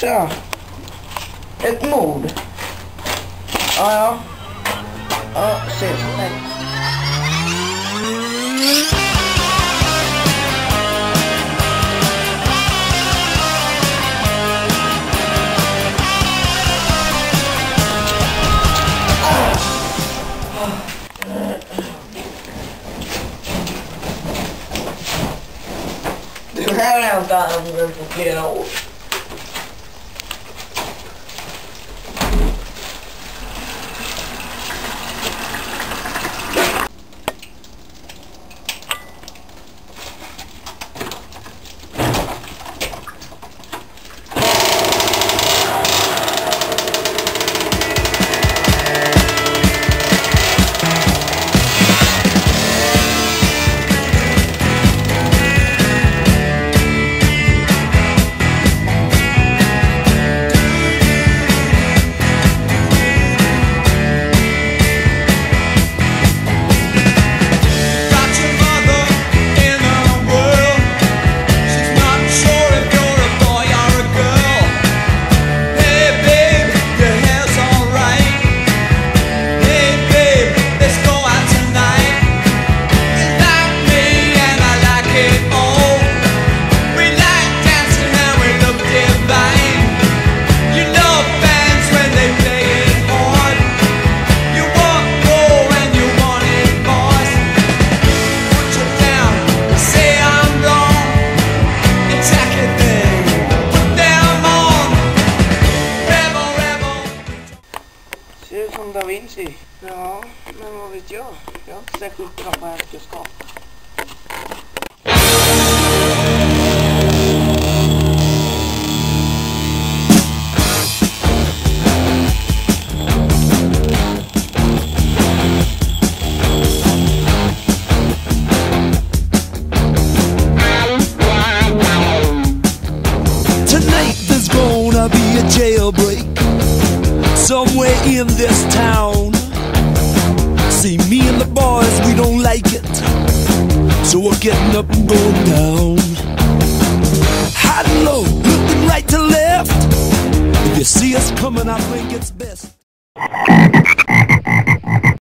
tja. Ett mord. Ja. Ja, ses. Nej. Det här har jag inte använt på flera år. Ser ut som Da Vinci. Ja, men vad vet jag? Jag har inte särskilt bra på ärkeskap. Tonight there's gonna be a jailbreak somewhere in this town. See, me and the boys, we don't like it, so we're getting up and going down. High and low, looking right to left. If you see us coming, I think it's best.